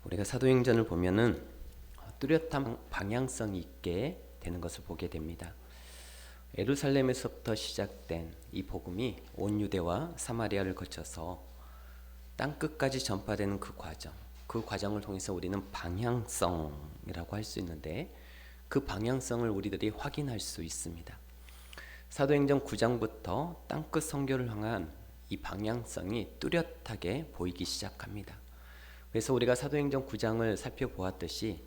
우리가 사도행전을 보면은 뚜렷한 방향성이 있게 되는 것을 보게 됩니다. 예루살렘에서부터 시작된 이 복음이 온 유대와 사마리아를 거쳐서 땅 끝까지 전파되는 그 과정을 통해서 우리는 방향성이라고 할 수 있는데, 그 방향성을 우리들이 확인할 수 있습니다. 사도행전 9장부터 땅끝 선교를 향한 이 방향성이 뚜렷하게 보이기 시작합니다. 그래서 우리가 사도행전 9장을 살펴보았듯이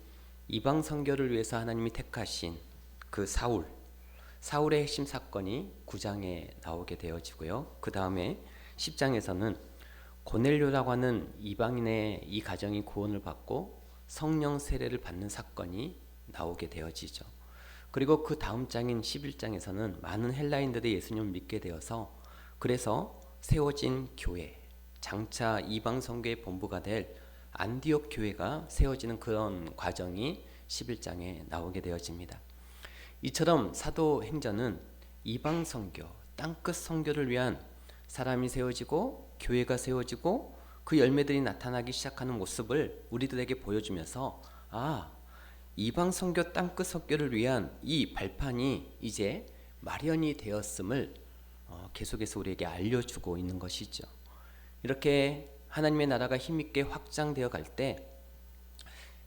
이방 선교를 위해서 하나님이 택하신 그 사울의 핵심 사건이 9장에 나오게 되어지고요. 그 다음에 10장에서는 고넬료라고 하는 이방인의 이 가정이 구원을 받고 성령 세례를 받는 사건이 나오게 되어지죠. 그리고 그 다음 장인 11장에서는 많은 헬라인들이 예수님을 믿게 되어서, 그래서 세워진 교회, 장차 이방 선교의 본부가 될 안디옥 교회가 세워지는 그런 과정이 11장에 나오게 되어집니다. 이처럼 사도행전은 이방 선교, 땅끝 선교를 위한 사람이 세워지고 교회가 세워지고 그 열매들이 나타나기 시작하는 모습을 우리들에게 보여주면서, 이방 선교, 땅끝 선교를 위한 이 발판이 이제 마련이 되었음을 계속해서 우리에게 알려주고 있는 것이죠. 이렇게 하나님의 나라가 힘있게 확장되어 갈 때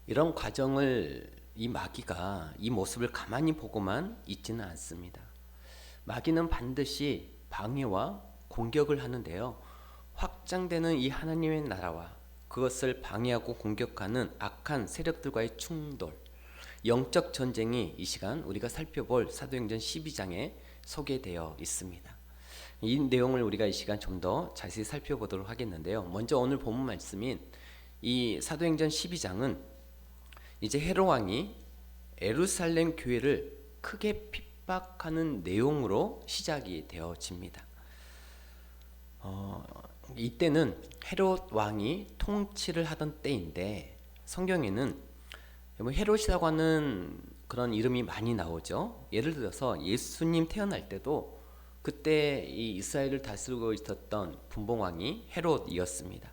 이런 과정을 이 마귀가 이 모습을 가만히 보고만 있지는 않습니다. 마귀는 반드시 방해와 공격을 하는데요, 확장되는 이 하나님의 나라와 그것을 방해하고 공격하는 악한 세력들과의 충돌, 영적 전쟁이 이 시간 우리가 살펴볼 사도행전 12장에 소개되어 있습니다. 이 내용을 우리가 이 시간 좀 더 자세히 살펴보도록 하겠는데요, 먼저 오늘 본문 말씀인 이 사도행전 12장은 이제 헤롯 왕이 예루살렘 교회를 크게 핍박하는 내용으로 시작이 되어집니다. 이때는 헤롯 왕이 통치를 하던 때인데, 성경에는 헤롯이라고 하는 그런 이름이 많이 나오죠. 예를 들어서 예수님 태어날 때도 그때 이 이스라엘을 다스리고 있었던 분봉왕이 헤롯이었습니다.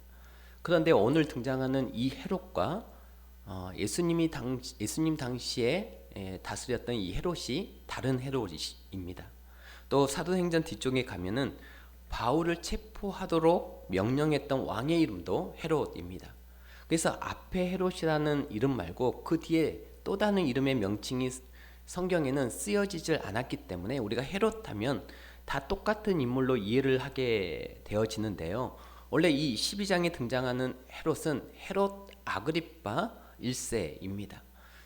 그런데 오늘 등장하는 이 헤롯과 예수님 당시에 다스렸던 이 헤롯이 다른 헤롯입니다. 또 사도행전 뒤쪽에 가면은 바울을 체포하도록 명령했던 왕의 이름도 헤롯입니다. 그래서 앞에 헤롯이라는 이름 말고 그 뒤에 또 다른 이름의 명칭이 성경에는 쓰여지질 않았기 때문에 우리가 헤롯 하면 다 똑같은 인물로 이해를 하게 되어지는데요, 원래 이 12장에 등장하는 헤롯은 헤롯 아그리파 1세입니다.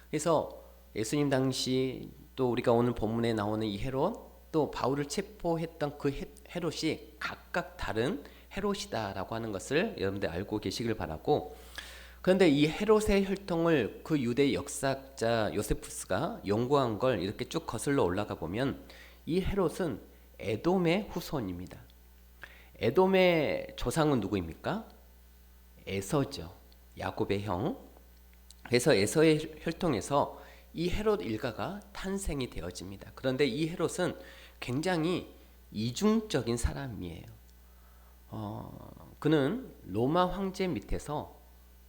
그래서 예수님 당시, 또 우리가 오늘 본문에 나오는 이 헤롯, 또 바울을 체포했던 그 헤롯이 각각 다른 헤롯이다라고 하는 것을 여러분들 알고 계시길 바라고, 그런데 이 헤롯의 혈통을 그 유대 역사학자 요세푸스가 연구한 걸 이렇게 쭉 거슬러 올라가 보면 이 헤롯은 에돔의 후손입니다. 에돔의 조상은 누구입니까? 에서죠. 야곱의 형. 그래서 에서의 혈통에서 이 헤롯 일가가 탄생이 되어집니다. 그런데 이 헤롯은 굉장히 이중적인 사람이에요. 그는 로마 황제 밑에서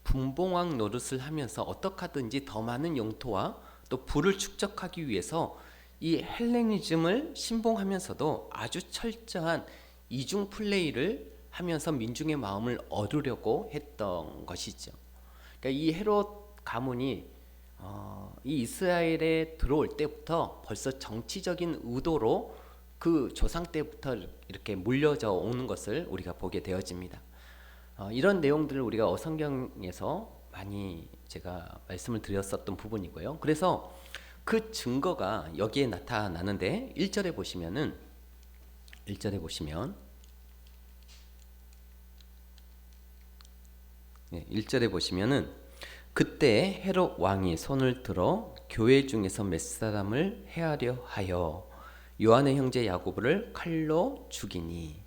분봉왕 노릇을 하면서 어떻게 하든지 더 많은 영토와 또 부를 축적하기 위해서 이 헬레니즘을 신봉하면서도 아주 철저한 이중 플레이를 하면서 민중의 마음을 얻으려고 했던 것이죠. 그러니까 이 헤롯 가문이 이 이스라엘에 들어올 때부터 벌써 정치적인 의도로 그 조상 때부터 이렇게 물려져 오는 것을 우리가 보게 되어집니다. 이런 내용들을 우리가 성경에서 많이 제가 말씀을 드렸었던 부분이고요. 그래서 그 증거가 여기에 나타나는데 1절에 보시면 그때 헤롯 왕이 손을 들어 교회 중에서 몇 사람을 해하려 하여 요한의 형제 야고보를 칼로 죽이니.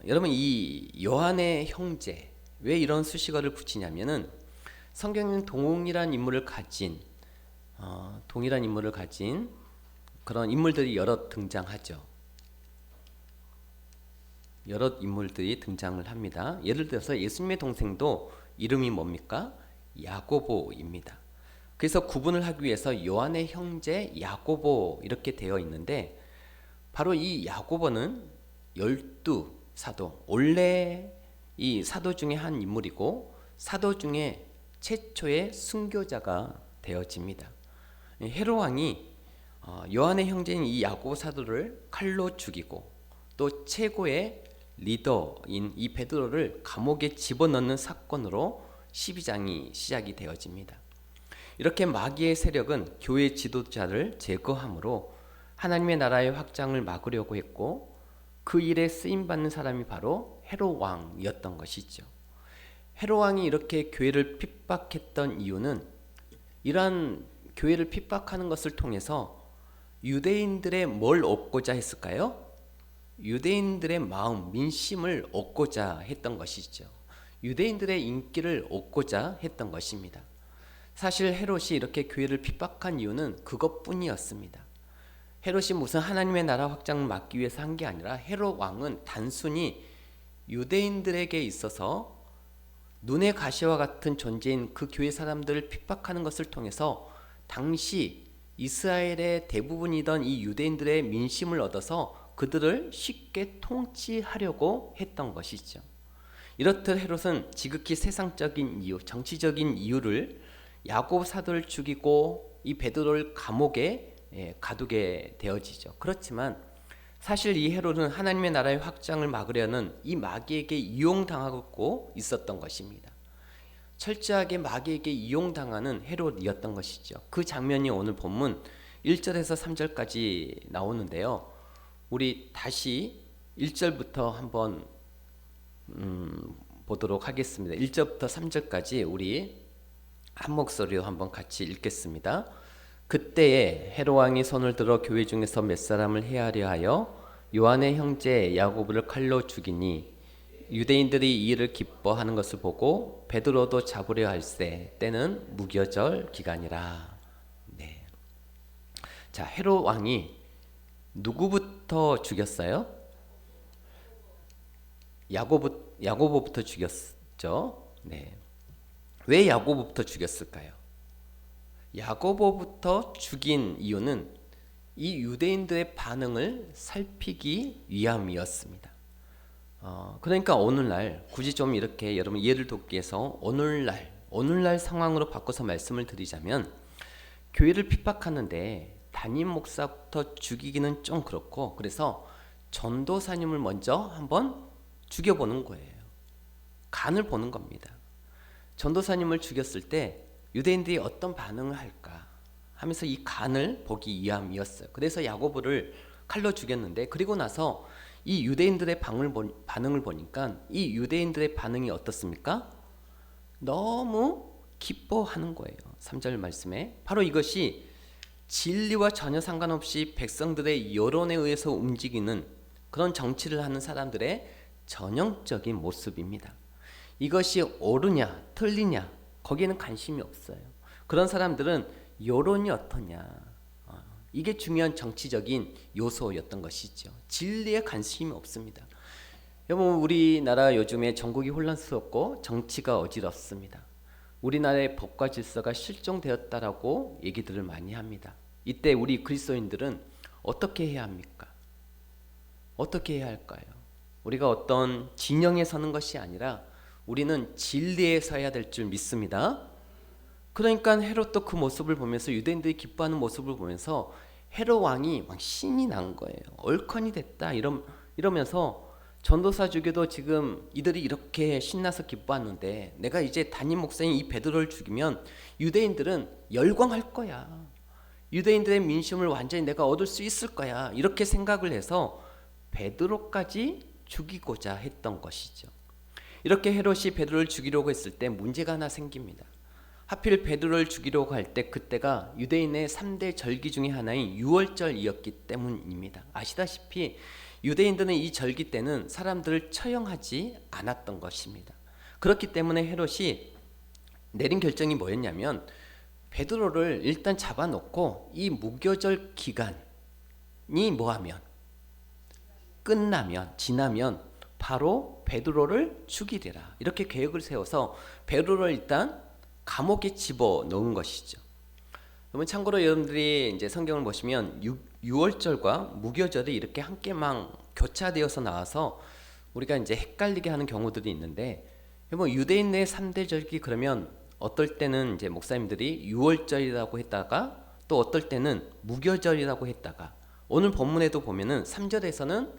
여러분, 이 요한의 형제, 왜 이런 수식어를 붙이냐면은 성경에는 동일한 인물을 가진 그런 인물들이 여러 등장하죠. 여러 인물들이 등장을 합니다. 예를 들어서 예수님의 동생도 이름이 뭡니까? 야고보입니다. 그래서 구분을 하기 위해서 요한의 형제 야고보 이렇게 되어 있는데, 바로 이 야고보는 12사도, 원래 이 사도 중에 한 인물이고 사도 중에 최초의 순교자가 되어집니다. 헤롯 왕이 요한의 형제인 이 야고보 사도를 칼로 죽이고, 또 최고의 리더인 이 베드로를 감옥에 집어넣는 사건으로 12장이 시작이 되어집니다. 이렇게 마귀의 세력은 교회 지도자를 제거함으로 하나님의 나라의 확장을 막으려고 했고, 그 일에 쓰임받는 사람이 바로 헤롯 왕이었던 것이죠. 헤롯 왕이 이렇게 교회를 핍박했던 이유는, 이러한 교회를 핍박하는 것을 통해서 유대인들의 뭘 얻고자 했을까요? 유대인들의 마음, 민심을 얻고자 했던 것이죠. 유대인들의 인기를 얻고자 했던 것입니다. 사실 헤롯이 이렇게 교회를 핍박한 이유는 그것뿐이었습니다. 헤롯이 무슨 하나님의 나라 확장을 막기 위해서 한 게 아니라, 헤롯 왕은 단순히 유대인들에게 있어서 눈의 가시와 같은 존재인 그 교회 사람들을 핍박하는 것을 통해서 당시 이스라엘의 대부분이던 이 유대인들의 민심을 얻어서 그들을 쉽게 통치하려고 했던 것이죠. 이렇듯 헤롯은 지극히 세상적인 이유, 정치적인 이유를 야고보 사도를 죽이고 이 베드로를 감옥에 가두게 되어지죠. 그렇지만 사실 이 헤롯은 하나님의 나라의 확장을 막으려는 이 마귀에게 이용당하고 있었던 것입니다. 철저하게 마귀에게 이용당하는 헤롯이었던 것이죠. 그 장면이 오늘 본문 1절에서 3절까지 나오는데요. 우리 다시 1절부터 한번 보도록 하겠습니다. 1절부터 3절까지 우리 한 목소리로 한번 같이 읽겠습니다. 그때에 헤롯 왕이 손을 들어 교회 중에서 몇 사람을 해하려 하여 요한의 형제 야고보를 칼로 죽이니, 유대인들이 이 일을 기뻐하는 것을 보고 베드로도 잡으려 할세, 때는 무교절 기간이라. 네. 자, 헤롯 왕이 누구부터 죽였어요? 야고보부터 죽였죠. 네. 왜 야고보부터 죽였을까요? 야고보부터 죽인 이유는 이 유대인들의 반응을 살피기 위함이었습니다. 그러니까 오늘날 굳이 좀 이렇게 여러분 예를 돕기 위해서 오늘날 상황으로 바꿔서 말씀을 드리자면, 교회를 핍박하는데 담임 목사부터 죽이기는 좀 그렇고, 그래서 전도사님을 먼저 한번 죽여보는 거예요. 간을 보는 겁니다. 전도사님을 죽였을 때 유대인들이 어떤 반응을 할까 하면서 이 간을 보기 위함이었어요. 그래서 야고보를 칼로 죽였는데, 그리고 나서 이 유대인들의 반응을 보니까 이 유대인들의 반응이 어떻습니까? 너무 기뻐하는 거예요. 3절 말씀에 바로 이것이 진리와 전혀 상관없이 백성들의 여론에 의해서 움직이는 그런 정치를 하는 사람들의 전형적인 모습입니다. 이것이 옳으냐 틀리냐 거기에는 관심이 없어요. 그런 사람들은 여론이 어떠냐, 이게 중요한 정치적인 요소였던 것이죠. 진리에 관심이 없습니다. 여러분, 우리나라 요즘에 전국이 혼란스럽고 정치가 어지럽습니다. 우리나라의 법과 질서가 실종되었다라고 얘기들을 많이 합니다. 이때 우리 그리스도인들은 어떻게 해야 합니까? 어떻게 해야 할까요? 우리가 어떤 진영에 서는 것이 아니라 우리는 진리에 서야 될 줄 믿습니다. 그러니까 헤롯도 그 모습을 보면서, 유대인들이 기뻐하는 모습을 보면서 헤롯 왕이 막 신이 난 거예요. 얼컨이 됐다 이러면서, 전도사 죽여도 지금 이들이 이렇게 신나서 기뻐하는데 내가 이제 담임 목사인 이 베드로를 죽이면 유대인들은 열광할 거야. 유대인들의 민심을 완전히 내가 얻을 수 있을 거야. 이렇게 생각을 해서 베드로까지 죽이고자 했던 것이죠. 이렇게 헤롯이 베드로를 죽이려고 했을 때 문제가 하나 생깁니다. 하필 베드로를 죽이려고 할 때 그때가 유대인의 3대 절기 중에 하나인 유월절이었기 때문입니다. 아시다시피 유대인들은 이 절기 때는 사람들을 처형하지 않았던 것입니다. 그렇기 때문에 헤롯이 내린 결정이 뭐였냐면, 베드로를 일단 잡아놓고 이 무교절 기간이 지나면 바로 베드로를 죽이리라, 이렇게 계획을 세워서 베드로를 일단 감옥에 집어 넣은 것이죠. 그러면 참고로 여러분들이 이제 성경을 보시면 유월절과 무교절이 이렇게 함께만 교차되어서 나와서 우리가 이제 헷갈리게 하는 경우들이 있는데, 뭐 유대인 내 3대 절기 그러면 어떨 때는 이제 목사님들이 유월절이라고 했다가 또 어떨 때는 무교절이라고 했다가, 오늘 본문에도 보면은 3절에서는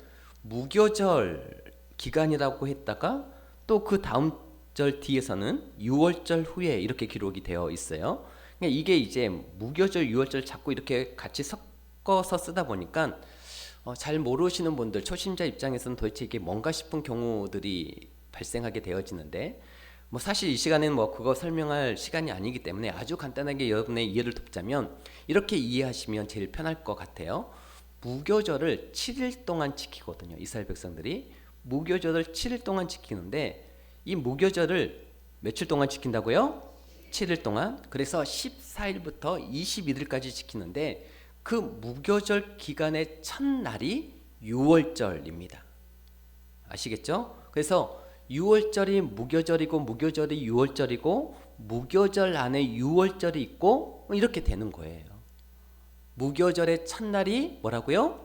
무교절 기간이라고 했다가 또 그 다음 절 뒤에서는 유월절 후에 이렇게 기록이 되어 있어요. 그러니까 이게 이제 무교절, 유월절 자꾸 이렇게 같이 섞어서 쓰다 보니까 잘 모르시는 분들, 초심자 입장에서는 도대체 이게 뭔가 싶은 경우들이 발생하게 되어지는데, 뭐 사실 이 시간에는 뭐 그거 설명할 시간이 아니기 때문에 아주 간단하게 여러분의 이해를 돕자면 이렇게 이해하시면 제일 편할 것 같아요. 무교절을 7일 동안 지키거든요. 이스라엘 백성들이 무교절을 7일 동안 지키는데, 이 무교절을 며칠 동안 지킨다고요? 7일 동안. 그래서 14일부터 21일까지 지키는데, 그 무교절 기간의 첫날이 유월절입니다. 아시겠죠? 그래서 유월절이 무교절이고 무교절이 유월절이고 무교절 안에 유월절이 있고 이렇게 되는 거예요. 무교절의 첫날이 뭐라고요?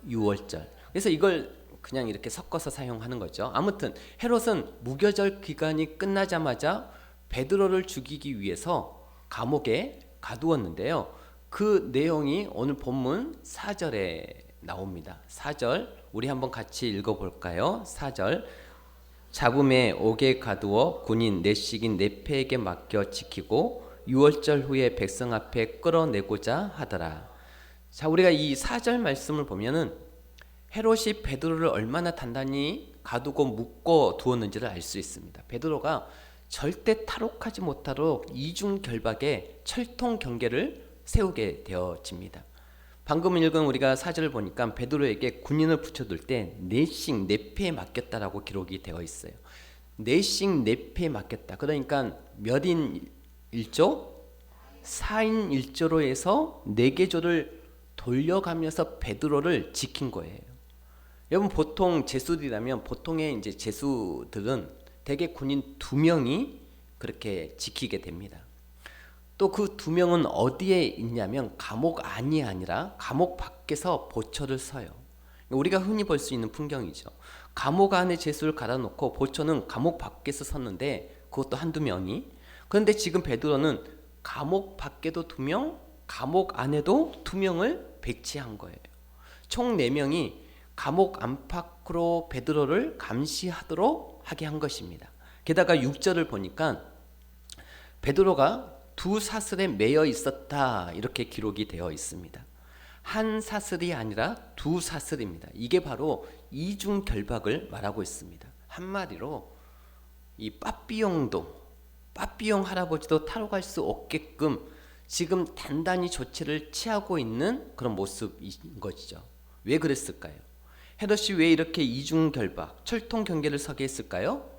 유월절. 그래서 이걸 그냥 이렇게 섞어서 사용하는 거죠. 아무튼 헤롯은 무교절 기간이 끝나자마자 베드로를 죽이기 위해서 감옥에 가두었는데요. 그 내용이 오늘 본문 4절에 나옵니다. 4절 우리 한번 같이 읽어볼까요? 4절 잡음에 옥에 가두어 군인 넷씩인 네페에게 맡겨 지키고 유월절 후에 백성 앞에 끌어내고자 하더라. 자, 우리가 이 4절 말씀을 보면은 헤롯이 베드로를 얼마나 단단히 가두고 묶어 두었는지를 알 수 있습니다. 베드로가 절대 탈옥하지 못하도록 이중결박의 철통 경계를 세우게 되어집니다. 방금 읽은 우리가 4절을 보니까 베드로에게 군인을 붙여둘 때 넷씩 네페에 맡겼다라고 기록이 되어 있어요. 넷씩 네페에 맡겼다. 그러니까 몇인 1조? 4인 1조로 해서 4개 조를 돌려가면서 베드로를 지킨 거예요. 여러분 보통 제수들이라면 보통의 이제 제수들은 대개 군인 2명이 그렇게 지키게 됩니다. 또 그 2명은 어디에 있냐면 감옥 안이 아니라 감옥 밖에서 보초를 서요. 우리가 흔히 볼 수 있는 풍경이죠. 감옥 안에 제수를 갈아놓고 보초는 감옥 밖에서 섰는데 그것도 한두 명이. 그런데 지금 베드로는 감옥 밖에도 2명, 감옥 안에도 2명을 배치한 거예요. 총 4명이 감옥 안팎으로 베드로를 감시하도록 하게 한 것입니다. 게다가 6절을 보니까 베드로가 2 사슬에 매여 있었다 이렇게 기록이 되어 있습니다. 한 사슬이 아니라 2 사슬입니다. 이게 바로 이중 결박을 말하고 있습니다. 한마디로 이 빠삐용 할아버지도 탈옥할 수 없게끔 지금 단단히 조치를 취하고 있는 그런 모습인 것이죠. 왜 그랬을까요? 헤롯이 왜 이렇게 이중 결박, 철통 경계를 서게 했을까요?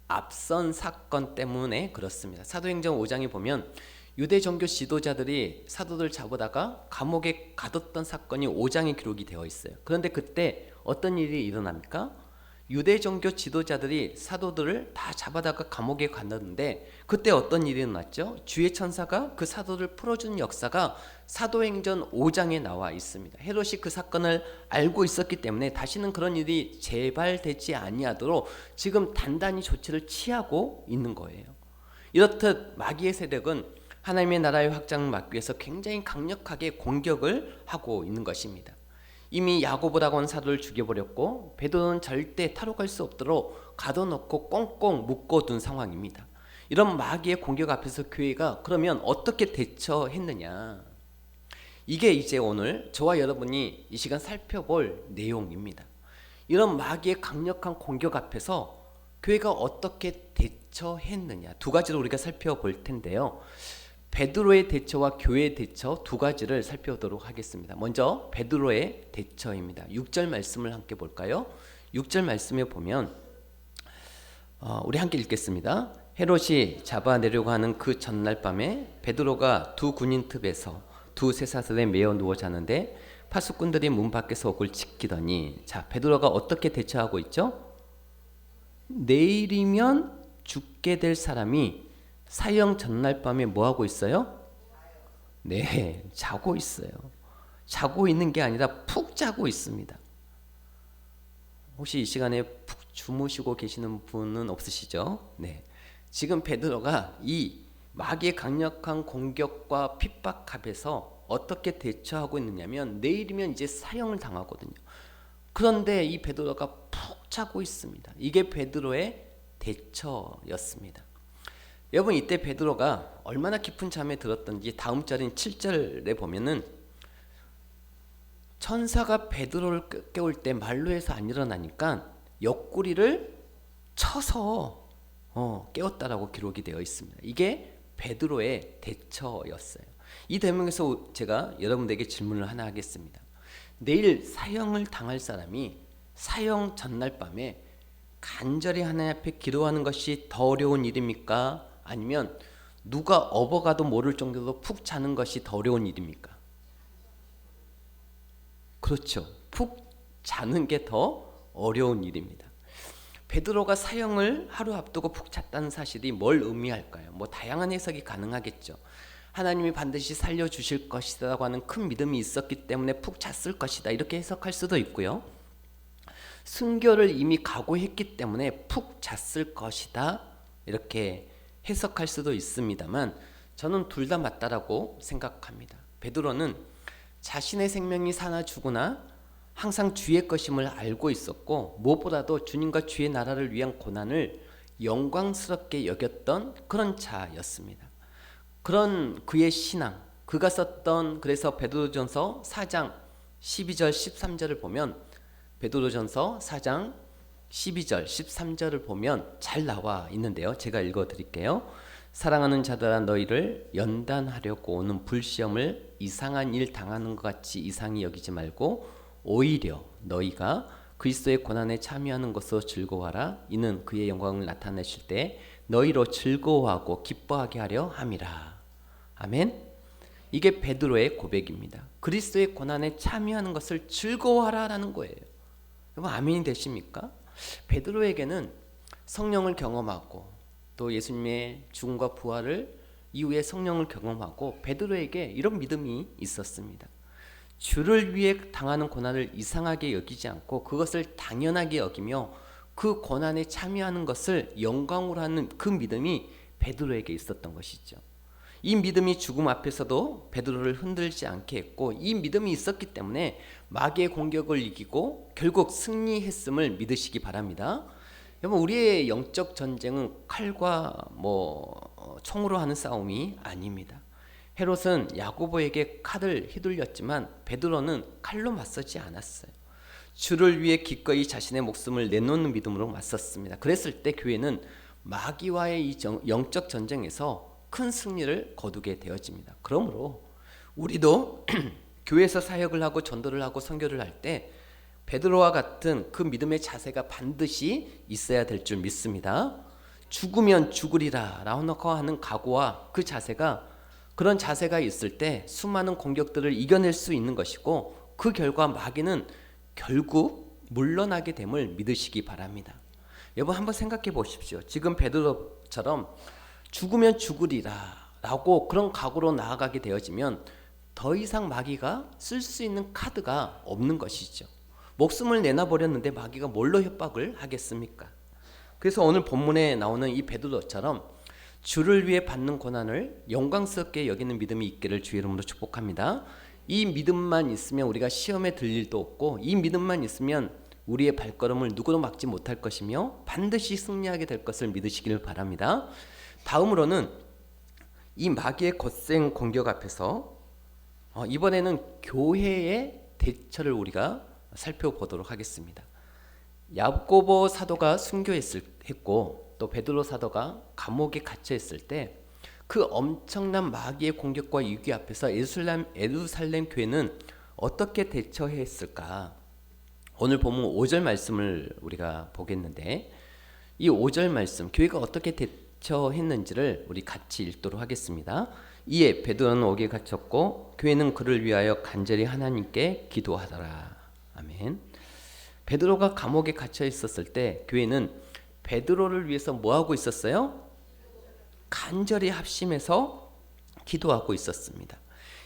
앞선 사건 때문에 그렇습니다. 사도행전 5장에 보면 유대 종교 지도자들이 사도들 잡아다가 감옥에 가뒀던 사건이 5장에 기록이 되어 있어요. 그런데 그때 어떤 일이 일어납니까? 유대 종교 지도자들이 사도들을 다 잡아다가 감옥에 가뒀는데 그때 어떤 일이 일어났죠? 주의 천사가 그 사도를 풀어준 역사가 사도행전 5장에 나와 있습니다. 헤롯이 그 사건을 알고 있었기 때문에 다시는 그런 일이 재발되지 아니하도록 지금 단단히 조치를 취하고 있는 거예요. 이렇듯 마귀의 세력은 하나님의 나라의 확장을 막기 위해서 굉장히 강력하게 공격을 하고 있는 것입니다. 이미 야고보라고 하는 사도를 죽여버렸고 베드로는 절대 탈옥할 수 없도록 가둬놓고 꽁꽁 묶어둔 상황입니다. 이런 마귀의 공격 앞에서 교회가 그러면 어떻게 대처했느냐, 이게 이제 오늘 저와 여러분이 이 시간 살펴볼 내용입니다. 이런 마귀의 강력한 공격 앞에서 교회가 어떻게 대처했느냐, 2가지로 우리가 살펴볼 텐데요. 베드로의 대처와 교회의 대처 2가지를 살펴보도록 하겠습니다. 먼저 베드로의 대처입니다. 6절 말씀을 함께 볼까요? 6절 말씀에 보면 우리 함께 읽겠습니다. 헤롯이 잡아내려고 하는 그 전날 밤에 베드로가 2 군인 틈에서 2 쇠사슬에 매어 누워 자는데 파수꾼들이 문 밖에서 옥을 지키더니, 자, 베드로가 어떻게 대처하고 있죠? 내일이면 죽게 될 사람이 사형 전날 밤에 뭐 하고 있어요? 네, 자고 있어요. 자고 있는 게 아니라 푹 자고 있습니다. 혹시 이 시간에 푹 주무시고 계시는 분은 없으시죠? 네. 지금 베드로가 이 마귀의 강력한 공격과 핍박 앞에서 어떻게 대처하고 있느냐면 내일이면 이제 사형을 당하거든요. 그런데 이 베드로가 푹 자고 있습니다. 이게 베드로의 대처였습니다. 여러분, 이때 베드로가 얼마나 깊은 잠에 들었던지 다음 절인 7절에 보면은 천사가 베드로를 깨울 때 말로 해서 안 일어나니까 옆구리를 쳐서 깨웠다라고 기록이 되어 있습니다. 이게 베드로의 대처였어요. 이 대목에서 제가 여러분들에게 질문을 하나 하겠습니다. 내일 사형을 당할 사람이 사형 전날 밤에 간절히 하나님 앞에 기도하는 것이 더 어려운 일입니까? 아니면 누가 업어가도 모를 정도로 푹 자는 것이 더 어려운 일입니까? 그렇죠. 푹 자는 게 더 어려운 일입니다. 베드로가 사형을 하루 앞두고 푹 잤다는 사실이 뭘 의미할까요? 뭐 다양한 해석이 가능하겠죠. 하나님이 반드시 살려주실 것이라고 하는 큰 믿음이 있었기 때문에 푹 잤을 것이다, 이렇게 해석할 수도 있고요. 순교를 이미 각오했기 때문에 푹 잤을 것이다, 이렇게 해석할 수도 있습니다만 저는 둘 다 맞다라고 생각합니다. 베드로는 자신의 생명이 사나 죽으나 항상 주의 것임을 알고 있었고, 무엇보다도 주님과 주의 나라를 위한 고난을 영광스럽게 여겼던 그런 자였습니다. 그런 그의 신앙, 그가 썼던, 그래서 베드로전서 4장 12절 13절을 보면, 베드로전서 4장 12절 13절을 보면 잘 나와 있는데요. 제가 읽어 드릴게요. 사랑하는 자들아, 너희를 연단하려고 오는 불시험을 이상한 일 당하는 것 같이 이상히 여기지 말고 오히려 너희가 그리스도의 고난에 참여하는 것으로 즐거워하라. 이는 그의 영광을 나타내실 때 너희로 즐거워하고 기뻐하게 하려 함이라. 아멘. 이게 베드로의 고백입니다. 그리스도의 고난에 참여하는 것을 즐거워하라라는 거예요. 여러분, 아멘이 되십니까? 베드로에게는 성령을 경험하고 또 예수님의 죽음과 부활을 이후에 성령을 경험하고 베드로에게 이런 믿음이 있었습니다. 주를 위해 당하는 고난을 이상하게 여기지 않고 그것을 당연하게 여기며 그 고난에 참여하는 것을 영광으로 하는 그 믿음이 베드로에게 있었던 것이죠. 이 믿음이 죽음 앞에서도 베드로를 흔들지 않게 했고, 이 믿음이 있었기 때문에 마귀의 공격을 이기고 결국 승리했음을 믿으시기 바랍니다. 여러분, 우리의 영적 전쟁은 칼과 총으로 하는 싸움이 아닙니다. 헤롯은 야고보에게 칼을 휘둘렸지만 베드로는 칼로 맞서지 않았어요. 주를 위해 기꺼이 자신의 목숨을 내놓는 믿음으로 맞섰습니다. 그랬을 때 교회는 마귀와의 이 영적 전쟁에서 큰 승리를 거두게 되어집니다. 그러므로 우리도 교회에서 사역을 하고 전도를 하고 선교를 할 때 베드로와 같은 그 믿음의 자세가 반드시 있어야 될 줄 믿습니다. 죽으면 죽으리라 라고 하는 각오와 그 자세가, 그런 자세가 있을 때 수많은 공격들을 이겨낼 수 있는 것이고, 그 결과 마귀는 결국 물러나게 됨을 믿으시기 바랍니다. 여러분, 한번 생각해 보십시오. 지금 베드로처럼 죽으면 죽으리라 라고 그런 각오로 나아가게 되어지면 더 이상 마귀가 쓸 수 있는 카드가 없는 것이죠. 목숨을 내놔버렸는데 마귀가 뭘로 협박을 하겠습니까? 그래서 오늘 본문에 나오는 이 베드로처럼 주를 위해 받는 고난을 영광스럽게 여기는 믿음이 있기를 주의 이름으로 축복합니다. 이 믿음만 있으면 우리가 시험에 들 일도 없고, 이 믿음만 있으면 우리의 발걸음을 누구도 막지 못할 것이며 반드시 승리하게 될 것을 믿으시기를 바랍니다. 다음으로는 이 마귀의 거센 공격 앞에서 이번에는 교회의 대처를 우리가 살펴보도록 하겠습니다. 야고보 사도가 순교했고 또 베드로 사도가 감옥에 갇혀 있을 때 그 엄청난 마귀의 공격과 위기 앞에서 예루살렘 교회는 어떻게 대처했을까? 오늘 본문 5절 말씀을 우리가 보겠는데, 이 5절 말씀, 교회가 어떻게 대처했는지를 우리 같이 읽도록 하겠습니다. 이에 베드로는 옥에 갇혔고 교회는 그를 위하여 간절히 하나님께 기도하더라. 아멘. 베드로가 감옥에 갇혀 있었을 때 교회는 베드로를 위해서 뭐 하고 있었어요? 간절히 합심해서 기도하고 있었습니다.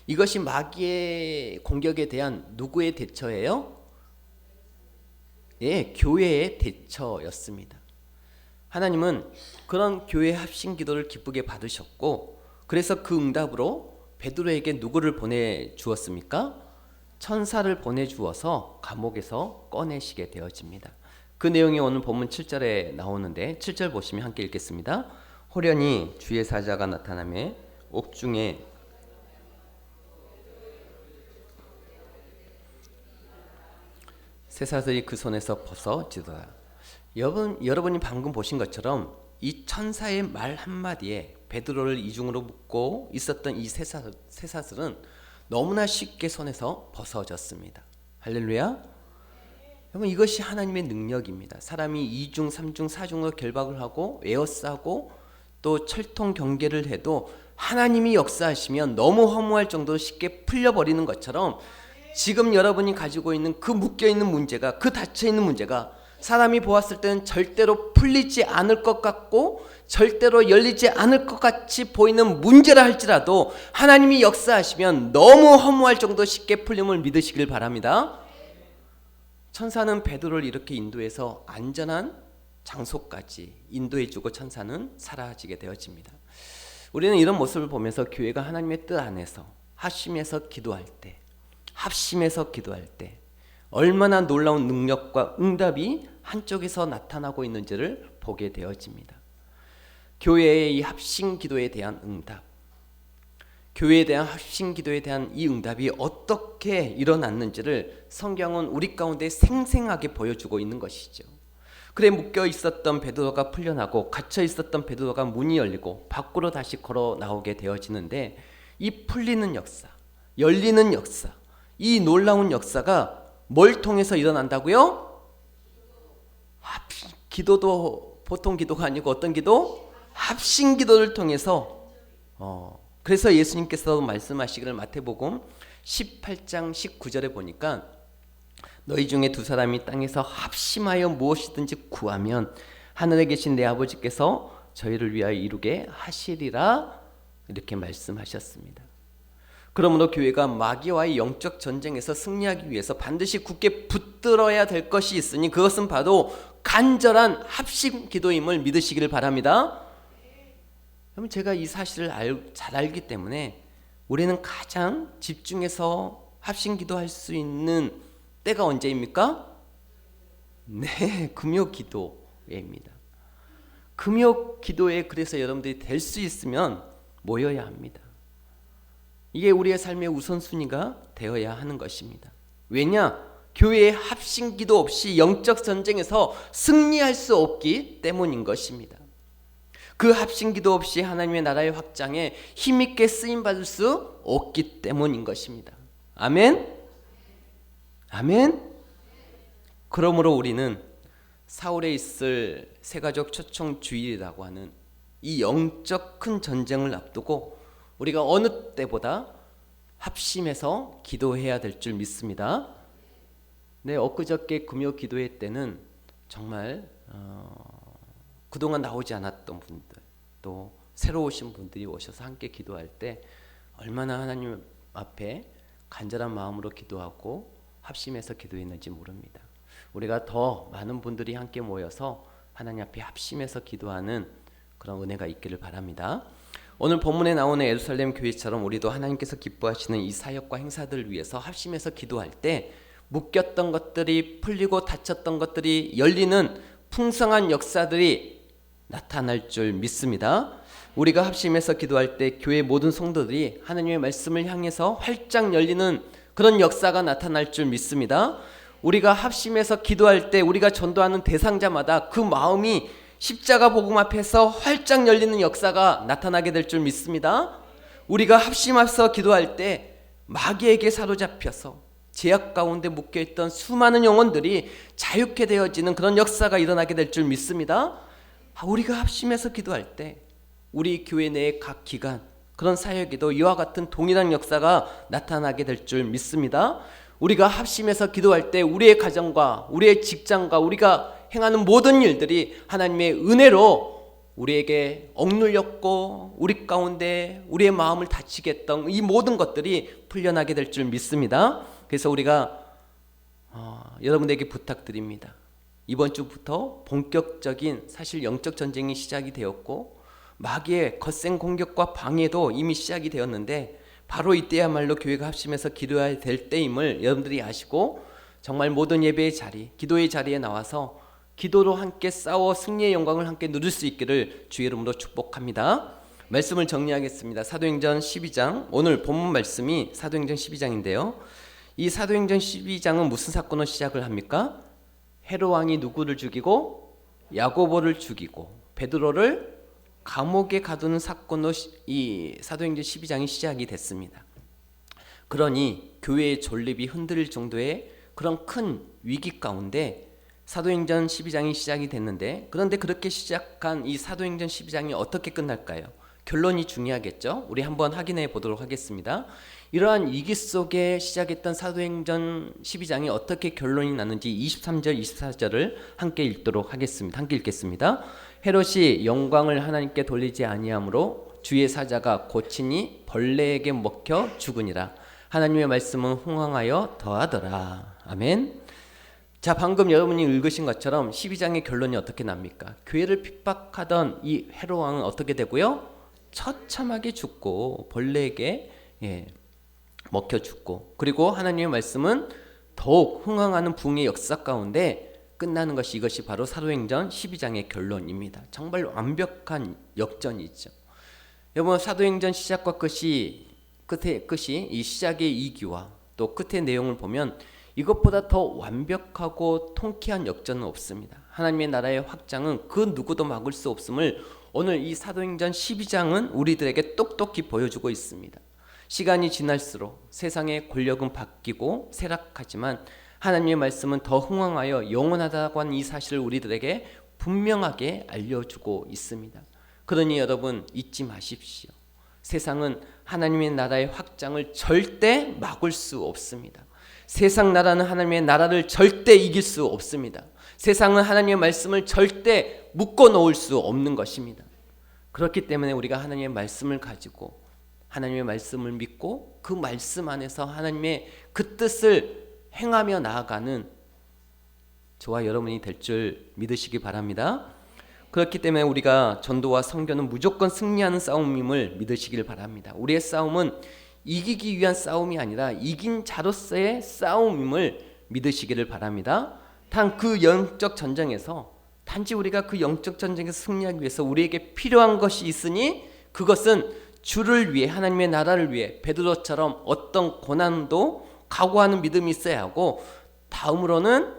이것이 마귀의 공격에 대한 누구의 대처예요? 예, 교회의 대처였습니다. 하나님은 그런 교회 합심 기도를 기쁘게 받으셨고, 그래서 그 응답으로 베드로에게 누구를 보내주었습니까? 천사를 보내주어서 감옥에서 꺼내시게 되어집니다. 그 내용이 오늘 본문 7절에 나오는데 7절 보시면 함께 읽겠습니다. 호련히 주의 사자가 나타나매 옥중에 쇠사슬이 그 손에서 벗어지더라. 여러분이 방금 보신 것처럼 이 천사의 말 한마디에 베드로를 이중으로 묶고 있었던 이 쇠사슬은 너무나 쉽게 손에서 벗어졌습니다. 할렐루야. 여러분, 이것이 하나님의 능력입니다. 사람이 이중, 삼중, 사중으로 결박을 하고 에워싸고 또 철통 경계를 해도 하나님이 역사하시면 너무 허무할 정도로 쉽게 풀려버리는 것처럼 지금 여러분이 가지고 있는 그 묶여있는 문제가, 그 닫혀있는 문제가 사람이 보았을 때는 절대로 풀리지 않을 것 같고 절대로 열리지 않을 것 같이 보이는 문제라 할지라도 하나님이 역사하시면 너무 허무할 정도 쉽게 풀림을 믿으시길 바랍니다. 천사는 베드로를 이렇게 인도해서 안전한 장소까지 인도해주고 천사는 사라지게 되어집니다. 우리는 이런 모습을 보면서 교회가 하나님의 뜻 안에서 합심해서 기도할 때, 합심해서 기도할 때 얼마나 놀라운 능력과 응답이 한쪽에서 나타나고 있는지를 보게 되어집니다. 교회의 이 합심 기도에 대한 응답, 교회에 대한 합심 기도에 대한 이 응답이 어떻게 일어났는지를 성경은 우리 가운데 생생하게 보여주고 있는 것이죠. 그래, 묶여 있었던 베드로가 풀려나고 갇혀 있었던 베드로가 문이 열리고 밖으로 다시 걸어 나오게 되어지는데, 이 풀리는 역사, 열리는 역사, 이 놀라운 역사가 뭘 통해서 일어난다고요? 기도도 보통 기도가 아니고 어떤 기도? 합심 기도를 통해서. 그래서 예수님께서 말씀하시기를 마태복음 18장 19절에 보니까 너희 중에 두 사람이 땅에서 합심하여 무엇이든지 구하면 하늘에 계신 내 아버지께서 저희를 위하여 이루게 하시리라, 이렇게 말씀하셨습니다. 그러므로 교회가 마귀와의 영적 전쟁에서 승리하기 위해서 반드시 굳게 붙들어야 될 것이 있으니 그것은 바로 간절한 합심 기도임을 믿으시기를 바랍니다. 여러분, 제가 이 사실을 잘 알기 때문에 우리는 가장 집중해서 합심 기도할 수 있는 때가 언제입니까? 네, 금요 기도회입니다. 금요 기도에 그래서 여러분들이 될 수 있으면 모여야 합니다. 이게 우리의 삶의 우선순위가 되어야 하는 것입니다. 왜냐? 교회의 합심 기도 없이 영적 전쟁에서 승리할 수 없기 때문인 것입니다. 그 합심 기도 없이 하나님의 나라의 확장에 힘있게 쓰임받을 수 없기 때문인 것입니다. 아멘? 아멘? 그러므로 우리는 사울에 있을 새가족 초청 주일이라고 하는 이 영적 큰 전쟁을 앞두고 우리가 어느 때보다 합심해서 기도해야 될 줄 믿습니다. 네, 엊그저께 금요 기도회 때는 정말 그동안 나오지 않았던 분들, 또 새로 오신 분들이 오셔서 함께 기도할 때 얼마나 하나님 앞에 간절한 마음으로 기도하고 합심해서 기도했는지 모릅니다. 우리가 더 많은 분들이 함께 모여서 하나님 앞에 합심해서 기도하는 그런 은혜가 있기를 바랍니다. 오늘 본문에 나오는 예루살렘 교회처럼 우리도 하나님께서 기뻐하시는 이 사역과 행사들을 위해서 합심해서 기도할 때 묶였던 것들이 풀리고 닫혔던 것들이 열리는 풍성한 역사들이 나타날 줄 믿습니다. 우리가 합심해서 기도할 때 교회 모든 성도들이 하나님의 말씀을 향해서 활짝 열리는 그런 역사가 나타날 줄 믿습니다. 우리가 합심해서 기도할 때 우리가 전도하는 대상자마다 그 마음이 십자가 복음 앞에서 활짝 열리는 역사가 나타나게 될 줄 믿습니다. 우리가 합심해서 기도할 때 마귀에게 사로잡혀서 제약 가운데 묶여있던 수많은 영혼들이 자유케 되어지는 그런 역사가 일어나게 될 줄 믿습니다. 우리가 합심해서 기도할 때 우리 교회 내의 각 기관, 그런 사역에도 이와 같은 동일한 역사가 나타나게 될 줄 믿습니다. 우리가 합심해서 기도할 때 우리의 가정과 우리의 직장과 우리가 행하는 모든 일들이 하나님의 은혜로 우리에게 억눌렸고 우리 가운데 우리의 마음을 다치게 했던 이 모든 것들이 풀려나게 될 줄 믿습니다. 그래서 우리가 여러분에게 부탁드립니다. 이번 주부터 본격적인 사실 영적 전쟁이 시작이 되었고 마귀의 거센 공격과 방해도 이미 시작이 되었는데 바로 이때야말로 교회가 합심해서 기도해야 될 때임을 여러분들이 아시고 정말 모든 예배의 자리, 기도의 자리에 나와서 기도로 함께 싸워 승리의 영광을 함께 누릴 수 있기를 주의 이름으로 축복합니다. 말씀을 정리하겠습니다. 사도행전 12장, 오늘 본문 말씀이 사도행전 12장인데요. 이 사도행전 12장은 무슨 사건으로 시작을 합니까? 헤롯 왕이 누구를 죽이고 야고보를 죽이고 베드로를 감옥에 가두는 사건으로 이 사도행전 12장이 시작이 됐습니다. 그러니 교회의 존립이 흔들릴 정도의 그런 큰 위기 가운데 사도행전 12장이 시작이 됐는데, 그런데 그렇게 시작한 이 사도행전 12장이 어떻게 끝날까요? 결론이 중요하겠죠? 우리 한번 확인해 보도록 하겠습니다. 이러한 위기 속에 시작했던 사도행전 12장이 어떻게 결론이 났는지 23절, 24절을 함께 읽도록 하겠습니다. 함께 읽겠습니다. 헤롯이 영광을 하나님께 돌리지 아니하므로 주의 사자가 고치니 벌레에게 먹혀 죽으니라. 하나님의 말씀은 흥황하여 더하더라. 아멘. 자, 방금 여러분이 읽으신 것처럼 12장의 결론이 어떻게 납니까? 교회를 핍박하던 이 헤롯 왕은 어떻게 되고요? 처참하게 죽고 벌레에게 먹혀 죽고, 그리고 하나님의 말씀은 더욱 흥황하는 부흥의 역사 가운데 끝나는 것이, 이것이 바로 사도행전 12장의 결론입니다. 정말 완벽한 역전이죠. 여러분, 사도행전 시작과 끝이 이 시작의 이기와 또 끝의 내용을 보면 이것보다 더 완벽하고 통쾌한 역전은 없습니다. 하나님의 나라의 확장은 그 누구도 막을 수 없음을 오늘 이 사도행전 12장은 우리들에게 똑똑히 보여주고 있습니다. 시간이 지날수록 세상의 권력은 바뀌고 쇠락하지만 하나님의 말씀은 더 흥황하여 영원하다고 하는 이 사실을 우리들에게 분명하게 알려주고 있습니다. 그러니 여러분, 잊지 마십시오. 세상은 하나님의 나라의 확장을 절대 막을 수 없습니다. 세상 나라는 하나님의 나라를 절대 이길 수 없습니다. 세상은 하나님의 말씀을 절대 묶어 놓을 수 없는 것입니다. 그렇기 때문에 우리가 하나님의 말씀을 가지고 하나님의 말씀을 믿고 그 말씀 안에서 하나님의 그 뜻을 행하며 나아가는 저와 여러분이 될 줄 믿으시기 바랍니다. 그렇기 때문에 우리가 전도와 선교는 무조건 승리하는 싸움임을 믿으시길 바랍니다. 우리의 싸움은 이기기 위한 싸움이 아니라 이긴 자로서의 싸움임을 믿으시기를 바랍니다. 단 그 영적 전쟁에서 단지 우리가 그 영적 전쟁에서 승리하기 위해서 우리에게 필요한 것이 있으니 그것은 주를 위해, 하나님의 나라를 위해 베드로처럼 어떤 고난도 각오하는 믿음이 있어야 하고, 다음으로는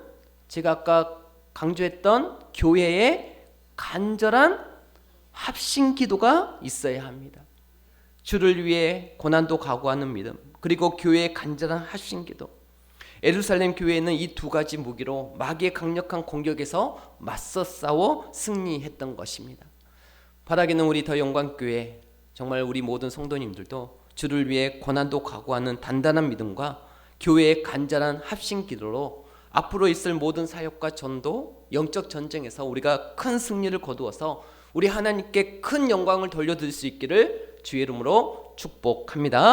제가 아까 강조했던 교회의 간절한 합심 기도가 있어야 합니다. 주를 위해 고난도 각오하는 믿음, 그리고 교회의 간절한 합심 기도. 예루살렘 교회는 이 두 가지 무기로 마귀의 강력한 공격에서 맞서 싸워 승리했던 것입니다. 바라기는 우리 더 영광교회, 정말 우리 모든 성도님들도 주를 위해 고난도 각오하는 단단한 믿음과 교회의 간절한 합심 기도로 앞으로 있을 모든 사역과 전도, 영적 전쟁에서 우리가 큰 승리를 거두어서 우리 하나님께 큰 영광을 돌려드릴 수 있기를 주의 이름으로 축복합니다.